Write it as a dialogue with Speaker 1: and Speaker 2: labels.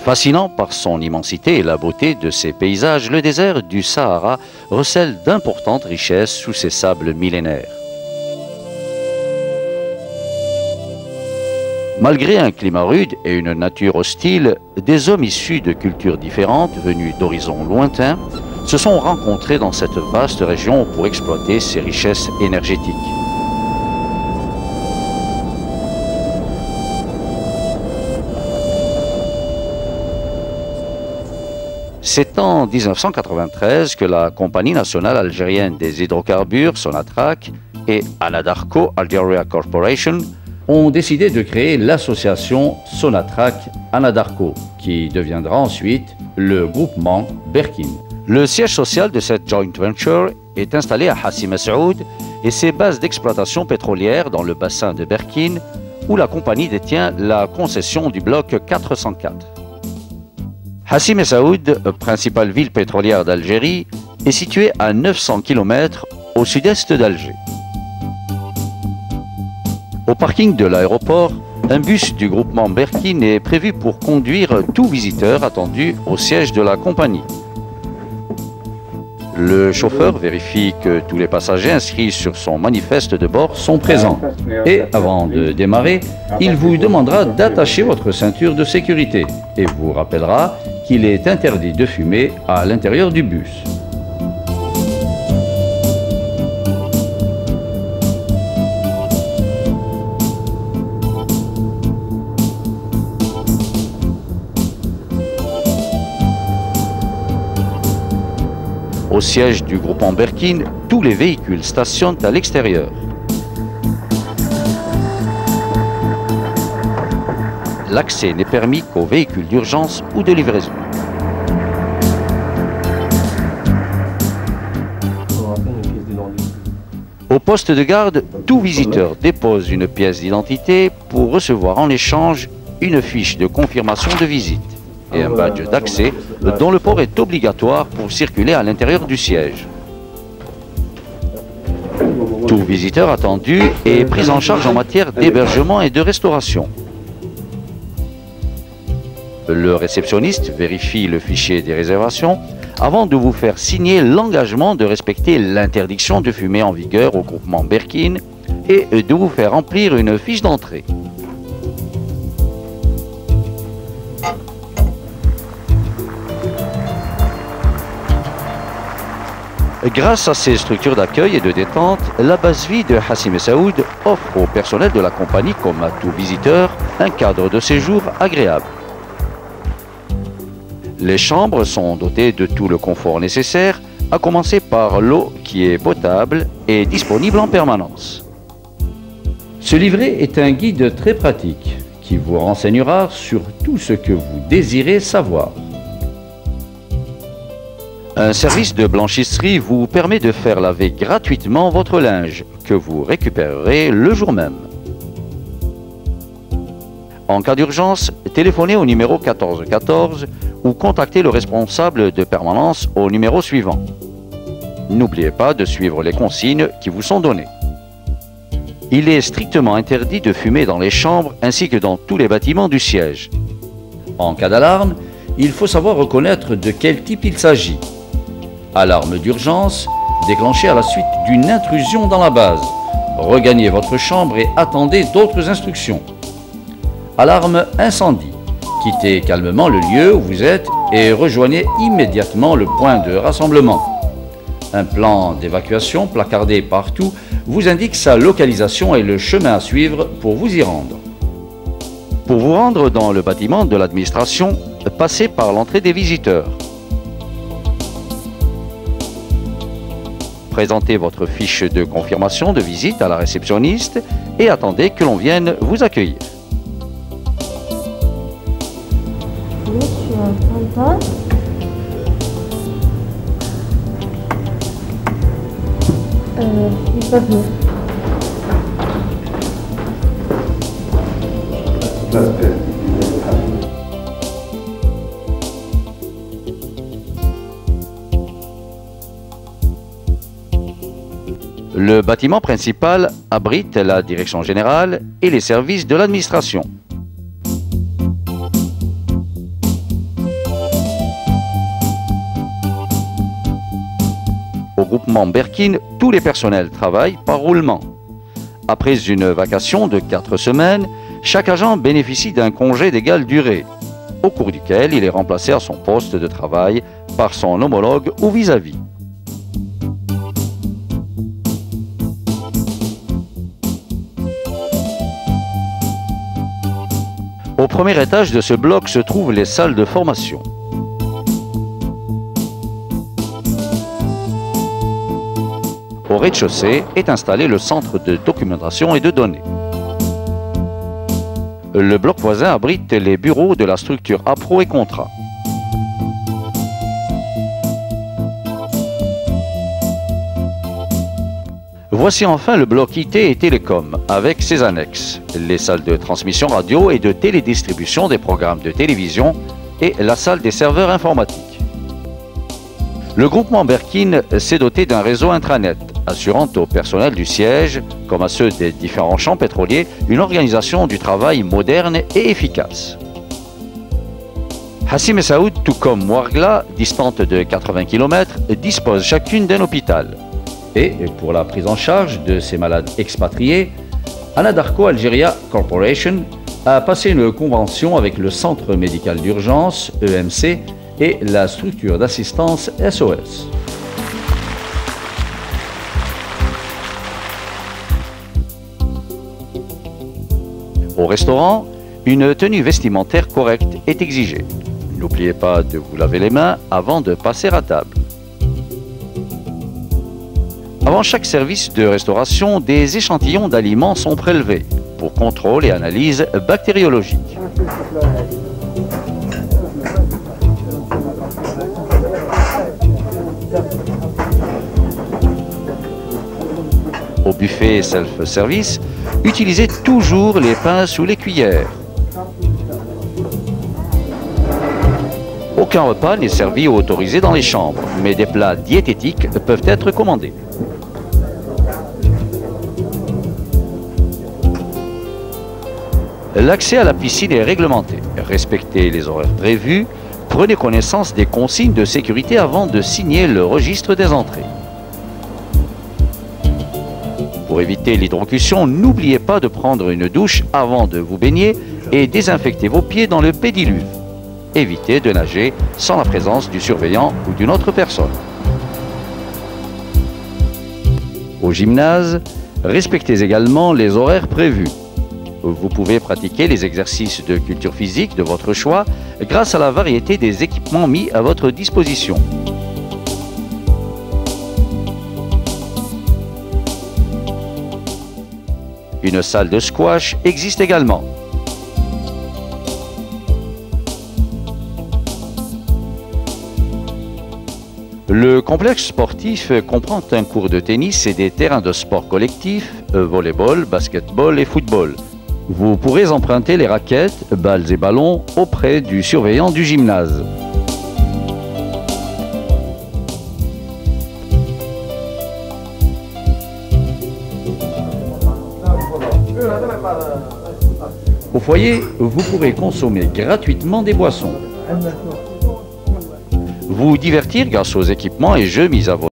Speaker 1: Fascinant par son immensité et la beauté de ses paysages, le désert du Sahara recèle d'importantes richesses sous ses sables millénaires. Malgré un climat rude et une nature hostile, des hommes issus de cultures différentes, venus d'horizons lointains, se sont rencontrés dans cette vaste région pour exploiter ses richesses énergétiques. C'est en 1993 que la Compagnie nationale algérienne des hydrocarbures, Sonatrach, et Anadarko Algeria Corporation ont décidé de créer l'association Sonatrach-Anadarko, qui deviendra ensuite le groupement Berkine. Le siège social de cette joint venture est installé à Hassi Messaoud et ses bases d'exploitation pétrolière dans le bassin de Berkine, où la compagnie détient la concession du bloc 404. Hassi Messaoud, principale ville pétrolière d'Algérie, est située à 900 km au sud-est d'Alger. Au parking de l'aéroport, un bus du groupement Berkine est prévu pour conduire tout visiteur attendu au siège de la compagnie. Le chauffeur vérifie que tous les passagers inscrits sur son manifeste de bord sont présents. Et avant de démarrer, il vous demandera d'attacher votre ceinture de sécurité et vous rappellera qu'il est interdit de fumer à l'intérieur du bus. Au siège du groupement Berkine, tous les véhicules stationnent à l'extérieur. L'accès n'est permis qu'aux véhicules d'urgence ou de livraison. Au poste de garde, tout visiteur dépose une pièce d'identité pour recevoir en échange une fiche de confirmation de visite et un badge d'accès dont le port est obligatoire pour circuler à l'intérieur du siège. Tout visiteur attendu est pris en charge en matière d'hébergement et de restauration. Le réceptionniste vérifie le fichier des réservations avant de vous faire signer l'engagement de respecter l'interdiction de fumer en vigueur au groupement Berkine et de vous faire remplir une fiche d'entrée. Grâce à ces structures d'accueil et de détente, la base vie de Hassi Messaoud offre au personnel de la compagnie, comme à tout visiteur, un cadre de séjour agréable. Les chambres sont dotées de tout le confort nécessaire, à commencer par l'eau qui est potable et disponible en permanence. Ce livret est un guide très pratique qui vous renseignera sur tout ce que vous désirez savoir. Un service de blanchisserie vous permet de faire laver gratuitement votre linge, que vous récupérerez le jour même. En cas d'urgence, téléphonez au numéro 1414 ou contactez le responsable de permanence au numéro suivant. N'oubliez pas de suivre les consignes qui vous sont données. Il est strictement interdit de fumer dans les chambres ainsi que dans tous les bâtiments du siège. En cas d'alarme, il faut savoir reconnaître de quel type il s'agit. Alarme d'urgence, déclenchée à la suite d'une intrusion dans la base. Regagnez votre chambre et attendez d'autres instructions. Alarme incendie. Quittez calmement le lieu où vous êtes et rejoignez immédiatement le point de rassemblement. Un plan d'évacuation placardé partout vous indique sa localisation et le chemin à suivre pour vous y rendre. Pour vous rendre dans le bâtiment de l'administration, passez par l'entrée des visiteurs. Présentez votre fiche de confirmation de visite à la réceptionniste et attendez que l'on vienne vous accueillir. Le bâtiment principal abrite la direction générale et les services de l'administration. Au groupement Berkin, tous les personnels travaillent par roulement. Après une vacation de 4 semaines, chaque agent bénéficie d'un congé d'égale durée, au cours duquel il est remplacé à son poste de travail par son homologue ou vis-à-vis. Au premier étage de ce bloc se trouvent les salles de formation. Au rez-de-chaussée est installé le centre de documentation et de données. Le bloc voisin abrite les bureaux de la structure Appro et Contrat. Voici enfin le bloc IT et Télécom, avec ses annexes, les salles de transmission radio et de télédistribution des programmes de télévision et la salle des serveurs informatiques. Le groupement Berkin s'est doté d'un réseau intranet, assurant au personnel du siège, comme à ceux des différents champs pétroliers, une organisation du travail moderne et efficace. Hassim et Saoud, tout comme Mouargla, distante de 80 km, disposent chacune d'un hôpital. Et pour la prise en charge de ces malades expatriés, Anadarko Algeria Corporation a passé une convention avec le Centre médical d'urgence, EMC, et la structure d'assistance SOS. Au restaurant, une tenue vestimentaire correcte est exigée. N'oubliez pas de vous laver les mains avant de passer à table. Avant chaque service de restauration, des échantillons d'aliments sont prélevés pour contrôle et analyse bactériologique. Au buffet self-service, utilisez toujours les pinces ou les cuillères. Aucun repas n'est servi ou autorisé dans les chambres, mais des plats diététiques peuvent être commandés. L'accès à la piscine est réglementé. Respectez les horaires prévus. Prenez connaissance des consignes de sécurité avant de signer le registre des entrées. Pour éviter l'hydrocution, n'oubliez pas de prendre une douche avant de vous baigner et désinfectez vos pieds dans le pédiluve. Évitez de nager sans la présence du surveillant ou d'une autre personne. Au gymnase, respectez également les horaires prévus. Vous pouvez pratiquer les exercices de culture physique de votre choix grâce à la variété des équipements mis à votre disposition. Une salle de squash existe également. Le complexe sportif comprend un court de tennis et des terrains de sport collectif, volleyball, basketball et football. Vous pourrez emprunter les raquettes, balles et ballons auprès du surveillant du gymnase. Au foyer, vous pourrez consommer gratuitement des boissons. Vous divertir grâce aux équipements et jeux mis à votre